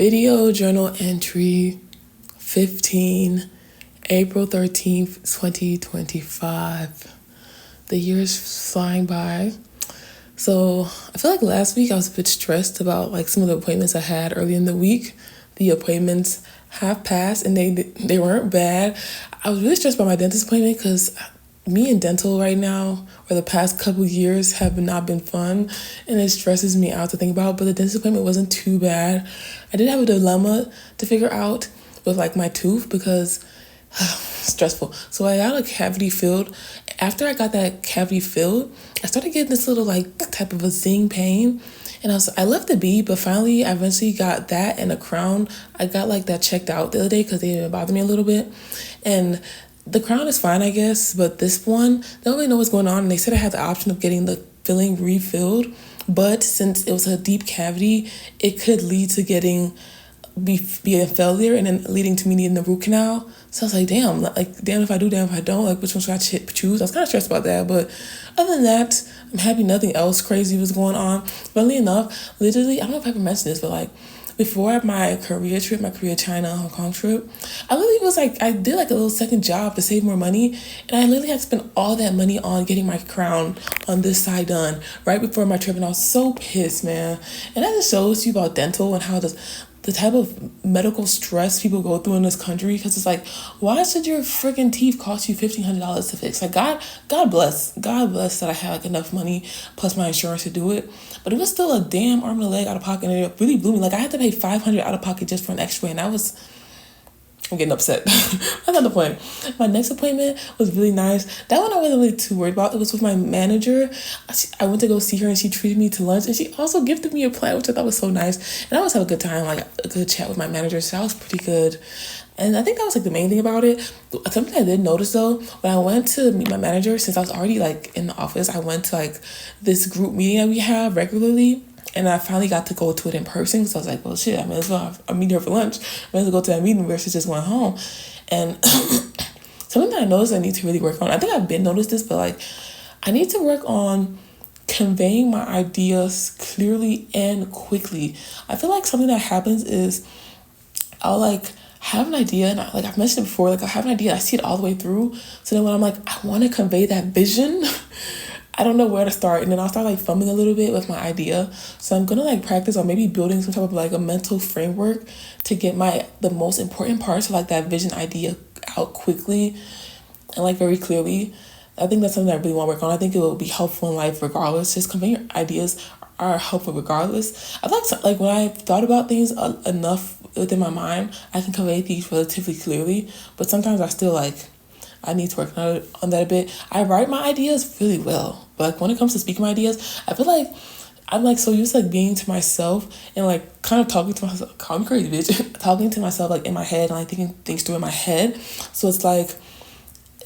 Video journal entry 15, April 13th, 2025. The year's flying by. So I feel like last week I was a bit stressed about like some of the appointments I had early in the week. The appointments have passed and they weren't bad. I was really stressed about my dentist appointment because me and dental right now, or the past couple years, have not been fun, and it stresses me out to think about. But the dentist appointment wasn't too bad. I did have a dilemma to figure out with like my tooth because stressful. So I got a cavity filled. After I got that cavity filled, I started getting this little like type of a zing pain. And I left it be, but finally I eventually got that and a crown. I got like that checked out the other day because they didn't bother me a little bit. And the crown is fine, I guess, but this one, they don't really know what's going on. And they said I had the option of getting the filling refilled, but since it was a deep cavity, it could lead to be a failure and then leading to me needing the root canal. So I was like, damn if I do, damn if I don't. Like, which one should I choose? I was kind of stressed about that, but other than that, I'm happy nothing else crazy was going on. Funnily enough, literally, I don't know if I ever mentioned this, but like, before my Korea trip, my Korea, China, Hong Kong trip, I literally was like, I did like a little second job to save more money. And I literally had to spend all that money on getting my crown on this side done right before my trip. And I was so pissed, man. And that just shows you about dental and how the type of medical stress people go through in this country. Because it's like, why should your freaking teeth cost you $1,500 to fix? Like, God bless that I had like enough money plus my insurance to do it. But it was still a damn arm and a leg out of pocket, and it really blew me. Like, I had to pay $500 out of pocket just for an x-ray, and I'm getting upset. That's not the point. My next appointment was really nice. That one I wasn't really too worried about. It was with my manager. I went to go see her and she treated me to lunch, and she also gifted me a plant, which I thought was so nice. And I always have a good time, like a good chat with my manager, so that was pretty good. And I think that was like the main thing about it. Something I did notice though, when I went to meet my manager, since I was already like in the office, I went to like this group meeting that we have regularly. And I finally got to go to it in person. So I was like, well, shit, I might as well. I'm meeting her for lunch. I might as well go to that meeting versus just going home. And something that I noticed I need to really work on. I think I've been noticed this, but like, I need to work on conveying my ideas clearly and quickly. I feel like something that happens is I'll like have an idea, and like I've mentioned it before, like I have an idea, I see it all the way through. So then when I'm like, I want to convey that vision, I don't know where to start. And then I'll start like fumbling a little bit with my idea. So I'm gonna like practice on maybe building some type of like a mental framework to get the most important parts of like that vision idea out quickly and like very clearly. I think that's something I really want to work on. I think it will be helpful in life regardless. Just conveying your ideas are helpful regardless. I like when I've thought about things enough within my mind, I can convey things relatively clearly. But sometimes I need to work on that a bit. I write my ideas really well, but like when it comes to speaking my ideas, I feel like I'm like so used to like being to myself and like kind of talking to myself. I'm crazy, bitch. Talking to myself like in my head and like thinking things through in my head. So it's like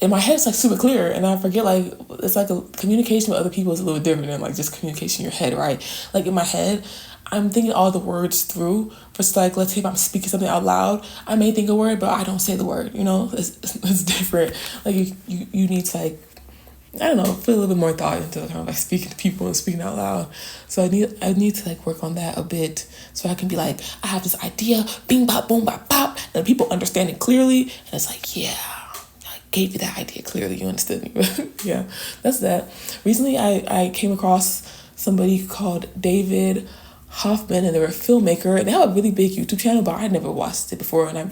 in my head it's like super clear, and I forget like it's like a communication with other people is a little different than like just communication in your head, right? Like in my head, I'm thinking all the words through. First, like, let's say if I'm speaking something out loud, I may think a word, but I don't say the word, you know? It's different. Like, you need to, like, I don't know, put a little bit more thought into kind of, like, speaking to people and speaking out loud. So I need to, like, work on that a bit so I can be like, I have this idea, bing, bop, boom, bop, pop, and people understand it clearly, and it's like, yeah, I gave you that idea clearly, you understood me. Yeah, that's that. Recently, I came across somebody called David Hoffman, and they're a filmmaker, and they have a really big YouTube channel, but I had never watched it before. And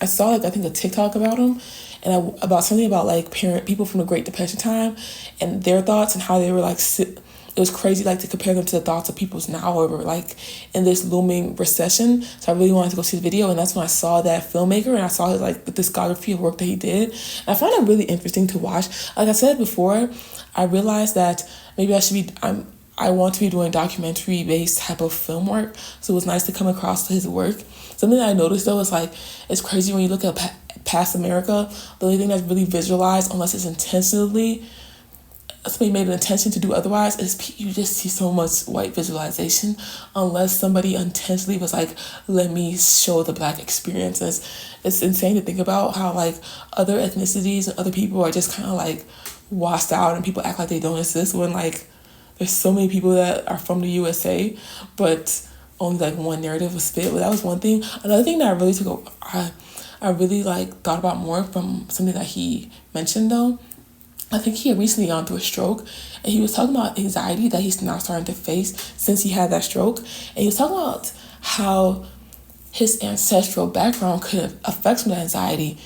I saw like I think a TikTok about them, and about something about like people from the Great Depression time and their thoughts and how they were like it was crazy like to compare them to the thoughts of people's now or like in this looming recession. So I really wanted to go see the video, and that's when I saw that filmmaker and I saw his like the discography of work that he did. And I found it really interesting to watch. Like I said before, I realized that maybe I want to be doing documentary-based type of film work, so it was nice to come across his work. Something that I noticed, though, is like, it's crazy when you look at past America, the only thing that's really visualized, unless it's intentionally, somebody made an intention to do otherwise, is you just see so much white visualization, unless somebody intentionally was like, let me show the Black experience. It's insane to think about how, like, other ethnicities and other people are just kind of, like, washed out, and people act like they don't exist when, like, there's so many people that are from the USA, but only like one narrative was spit, but that was one thing. Another thing that I really I really like thought about more from something that he mentioned though. I think he had recently gone through a stroke, and he was talking about anxiety that he's now starting to face since he had that stroke. And he was talking about how his ancestral background could affect some of the anxiety.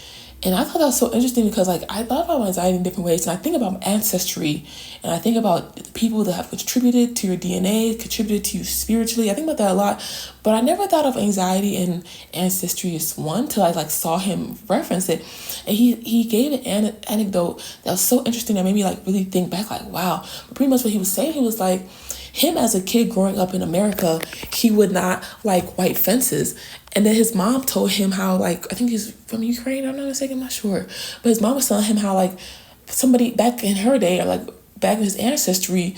And I thought that was so interesting because like I thought about anxiety in different ways, and I think about ancestry, and I think about people that have contributed to your DNA, contributed to you spiritually. I think about that a lot, but I never thought of anxiety and ancestry as one till I like saw him reference it, and he gave an anecdote that was so interesting that made me like really think back, like wow. But pretty much what he was saying, he was like, him as a kid growing up in America, he would not like white fences. And then his mom told him how, like, I think he's from Ukraine, I'm not mistaken, I'm not sure. But his mom was telling him how, like, somebody back in her day, or like back in his ancestry,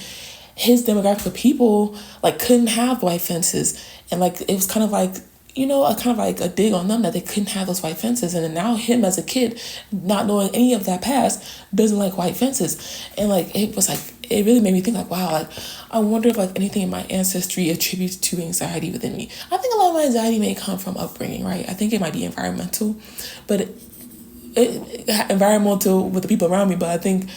his demographic of people, like, couldn't have white fences. And, like, it was kind of like, you know, a kind of like a dig on them that they couldn't have those white fences. And then now him as a kid, not knowing any of that past, doesn't like white fences. And, like, it was like, it really made me think like, wow, like I wonder if like anything in my ancestry attributes to anxiety within me. I think a lot of my anxiety may come from upbringing, right? I think it might be environmental, but environmental with the people around me. But I think,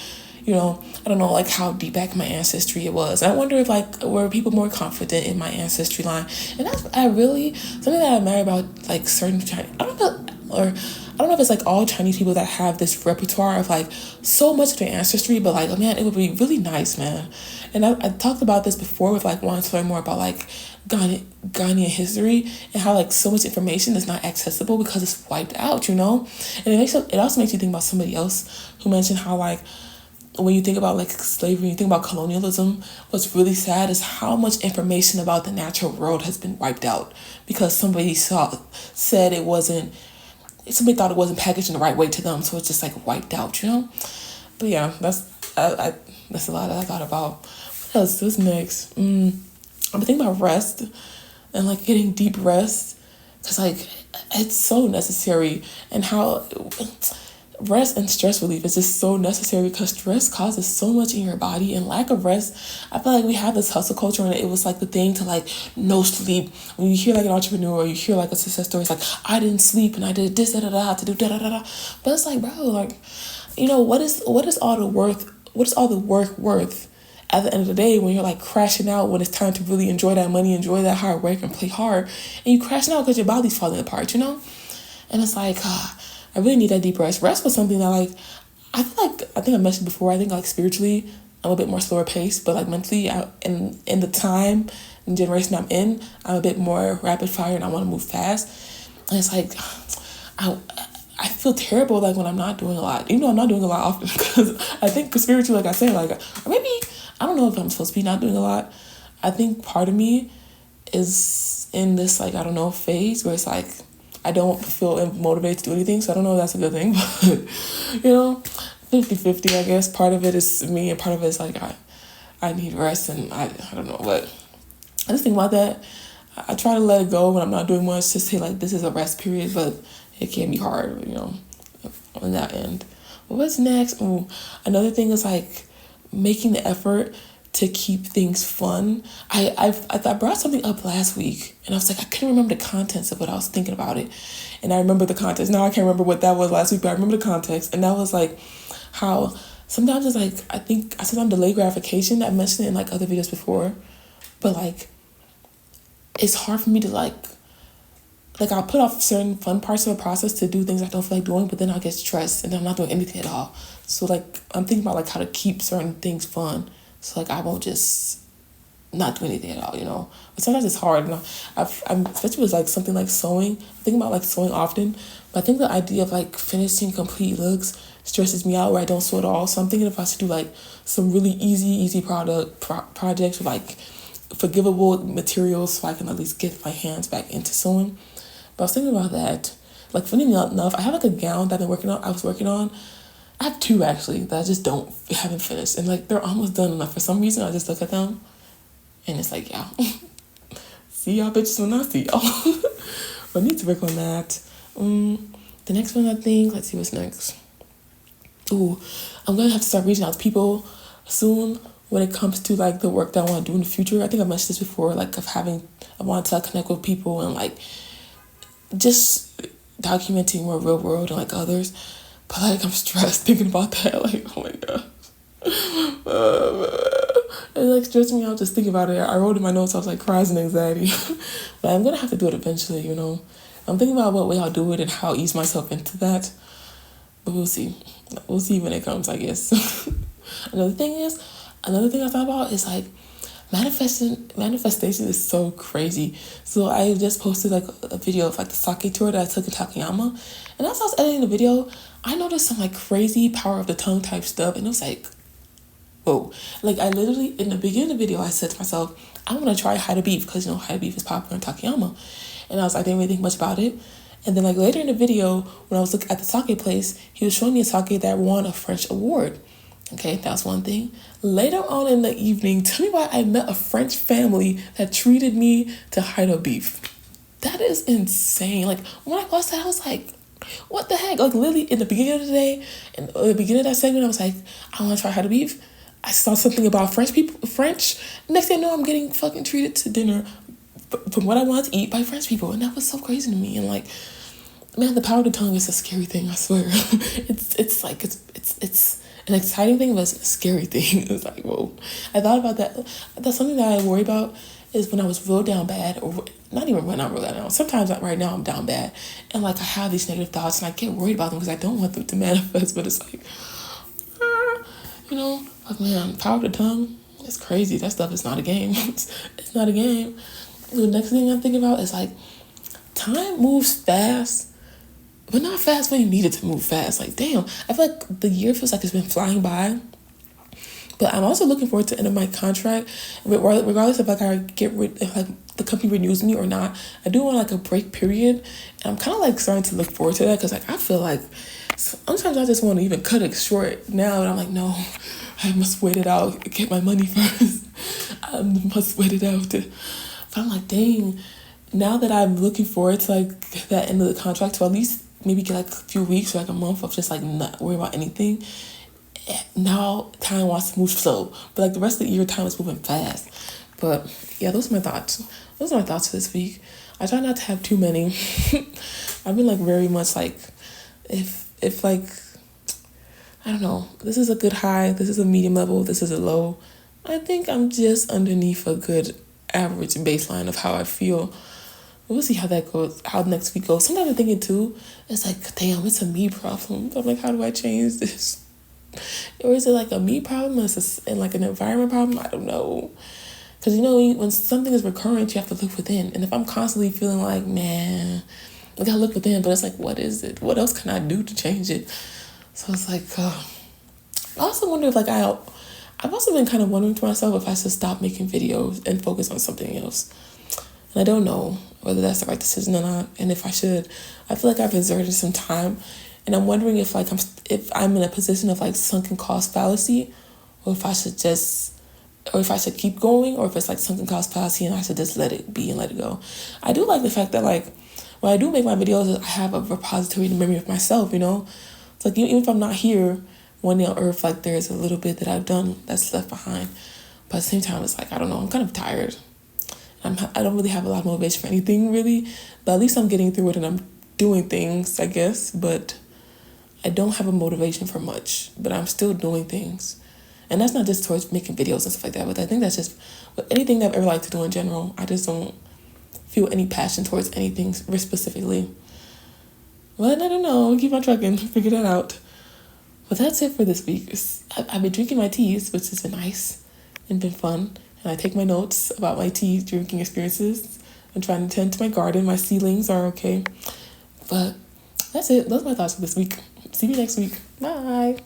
you know, I don't know like how deep back in my ancestry it was. I wonder if like were people more confident in my ancestry line, and that's something that I admire about like certain Chinese. I don't know if it's like all Chinese people that have this repertoire of like so much of their ancestry, but like, oh man, it would be really nice, man. And I talked about this before with like wanting to learn more about like Ghanaian history and how like so much information is not accessible because it's wiped out, you know? And it also makes you think about somebody else who mentioned how like when you think about like slavery, you think about colonialism, what's really sad is how much information about the natural world has been wiped out because somebody said it wasn't, somebody thought it wasn't packaged in the right way to them, so it's just like wiped out, you know? But yeah, that's a lot that I thought about. What else? What's next? I'm thinking about rest and like getting deep rest, because like it's so necessary, and how rest and stress relief is just so necessary because stress causes so much in your body, and lack of rest, I feel like we have this hustle culture and it was like the thing to like no sleep. When you hear like an entrepreneur or you hear like a success story, it's like I didn't sleep and I did this to do da. But it's like, bro, like, you know, what is all the work worth at the end of the day when you're like crashing out, when it's time to really enjoy that money, enjoy that hard work and play hard, and you crashing out because your body's falling apart, you know? And it's like I really need that deep rest. Rest was something that like I think I mentioned before. I think like spiritually I'm a bit more slower paced, but like mentally, in the time and generation I'm in, I'm a bit more rapid fire and I want to move fast. And it's like I feel terrible like when I'm not doing a lot, even though I'm not doing a lot often, because I think spiritually, like I said, like or maybe I don't know if I'm supposed to be not doing a lot. I think part of me is in this like I don't know phase where it's like I don't feel motivated to do anything, so I don't know if that's a good thing, but, you know, 50-50, I guess. Part of it is me, and part of it is, like, I need rest, and I don't know, but I just think about that. I try to let it go when I'm not doing much, to say, like, this is a rest period, but it can be hard, you know, on that end. But what's next? Another thing is, like, making the effort to keep things fun. I brought something up last week, and I was like, I couldn't remember the contents of what I was thinking about it. And I remember the context. Now I can't remember what that was last week, but I remember the context. And that was like how sometimes it's like, I think I said on delayed gratification. I mentioned it in like other videos before, but like it's hard for me to like I'll put off certain fun parts of the process to do things I don't feel like doing, but then I'll get stressed and then I'm not doing anything at all. So like I'm thinking about like how to keep certain things fun. So like I won't just not do anything at all, you know. But sometimes it's hard. You know, I'm especially with like something like sewing. I think about like sewing often, but I think the idea of like finishing complete looks stresses me out where I don't sew at all. So I'm thinking if I should do like some really easy projects with like forgivable materials so I can at least get my hands back into sewing. But I was thinking about that. Like funny enough, I have like a gown that I was working on. I have two actually that I just haven't finished, and like they're almost done. And like for some reason, I just look at them, and it's like, yeah, see y'all bitches when I see y'all. But I need to work on that. The next one, I think. Let's see what's next. I'm gonna have to start reaching out to people soon when it comes to like the work that I want to do in the future. I think I mentioned this before, like I want to connect with people and like just documenting more real world and like others. But like I'm stressed thinking about that. Like, oh my god. It like stressed me out just thinking about it. I wrote in my notes, I was like cries and anxiety. But I'm gonna have to do it eventually, you know. I'm thinking about what way I'll do it and how I'll ease myself into that. But we'll see. We'll see when it comes, I guess. Another thing I thought about is like manifestation is so crazy. So I just posted like a video of like the sake tour that I took in Takayama. And as I was editing the video, I noticed some like crazy power of the tongue type stuff. And it was like, whoa. Like I literally, in the beginning of the video, I said to myself, I want to try Haida beef because, you know, Haida beef is popular in Takayama. And I didn't really think much about it. And then like later in the video, when I was looking at the sake place, he was showing me a sake that won a French award. Okay, that's one thing. Later on in the evening, tell me why I met a French family that treated me to Haida beef. That is insane. Like when I watched that, I was like, what the heck? Like literally in the beginning of the day, in the beginning of that segment, I was like, I want to try Haida beef. I saw something about French people, French. Next thing I know, I'm getting fucking treated to dinner from what I wanted to eat by French people. And that was so crazy to me. And like, man, the power of the tongue is a scary thing, I swear. It's an exciting thing, but it's a scary thing. It's like, whoa. I thought about that. That's something that I worry about is when I was real down bad, or not even when I'm real down. Sometimes like right now I'm down bad. And like I have these negative thoughts and I get worried about them because I don't want them to manifest. But it's like, you know, like man, power of the tongue, it's crazy. That stuff is not a game. It's not a game. The next thing I'm thinking about is like, time moves fast, but not fast when you need it to move fast. Like, damn, I feel like the year feels like it's been flying by. But I'm also looking forward to the end of my contract, regardless of like if like the company renews me or not. I do want like a break period, and I'm kind of like starting to look forward to that because like I feel like sometimes I just want to even cut it short now, and I'm like, no, I must wait it out, get my money first. I must wait it out. But I'm like, dang, now that I'm looking forward to like that end of the contract to at least maybe get like a few weeks or like a month of just like not worry about anything. Now time wants to move slow, but like the rest of the year, time is moving fast. But yeah, those are my thoughts. Those are my thoughts for this week. I try not to have too many. I've been like very much like, if like, I don't know, this is a good high, this is a medium level, this is a low. I think I'm just underneath a good average baseline of how I feel. We'll see how that goes, how next week goes. Sometimes I'm thinking too, it's like, damn, it's a me problem. I'm like, how do I change this? Or is it like a me problem and like an environment problem? I don't know. Because, you know, when something is recurrent, you have to look within. And if I'm constantly feeling like, man, I gotta look within, but it's like, what is it? What else can I do to change it? So it's like, I also wonder if like I've also been kind of wondering to myself if I should stop making videos and focus on something else. And I don't know whether that's the right decision or not. And if I should, I feel like I've exerted some time. And I'm wondering if like I'm in a position of like sunken cost fallacy, or if I should keep going, or if it's like sunken cost fallacy and I should just let it be and let it go. I do like the fact that like when I do make my videos, I have a repository in the memory of myself, you know? It's like even if I'm not here one day on earth, like there's a little bit that I've done that's left behind. But at the same time, it's like, I don't know, I'm kind of tired. I don't really have a lot of motivation for anything really, but at least I'm getting through it and I'm doing things, I guess. But I don't have a motivation for much, but I'm still doing things. And that's not just towards making videos and stuff like that, but I think that's just with anything that I've ever liked to do in general. I just don't feel any passion towards anything specifically. But I don't know, I'll keep on trucking, figure that out. But that's it for this week. I've been drinking my teas, which has been nice and been fun. And I take my notes about my tea drinking experiences. I'm trying to tend to my garden. My ceilings are okay. But that's it. Those are my thoughts for this week. See you next week. Bye.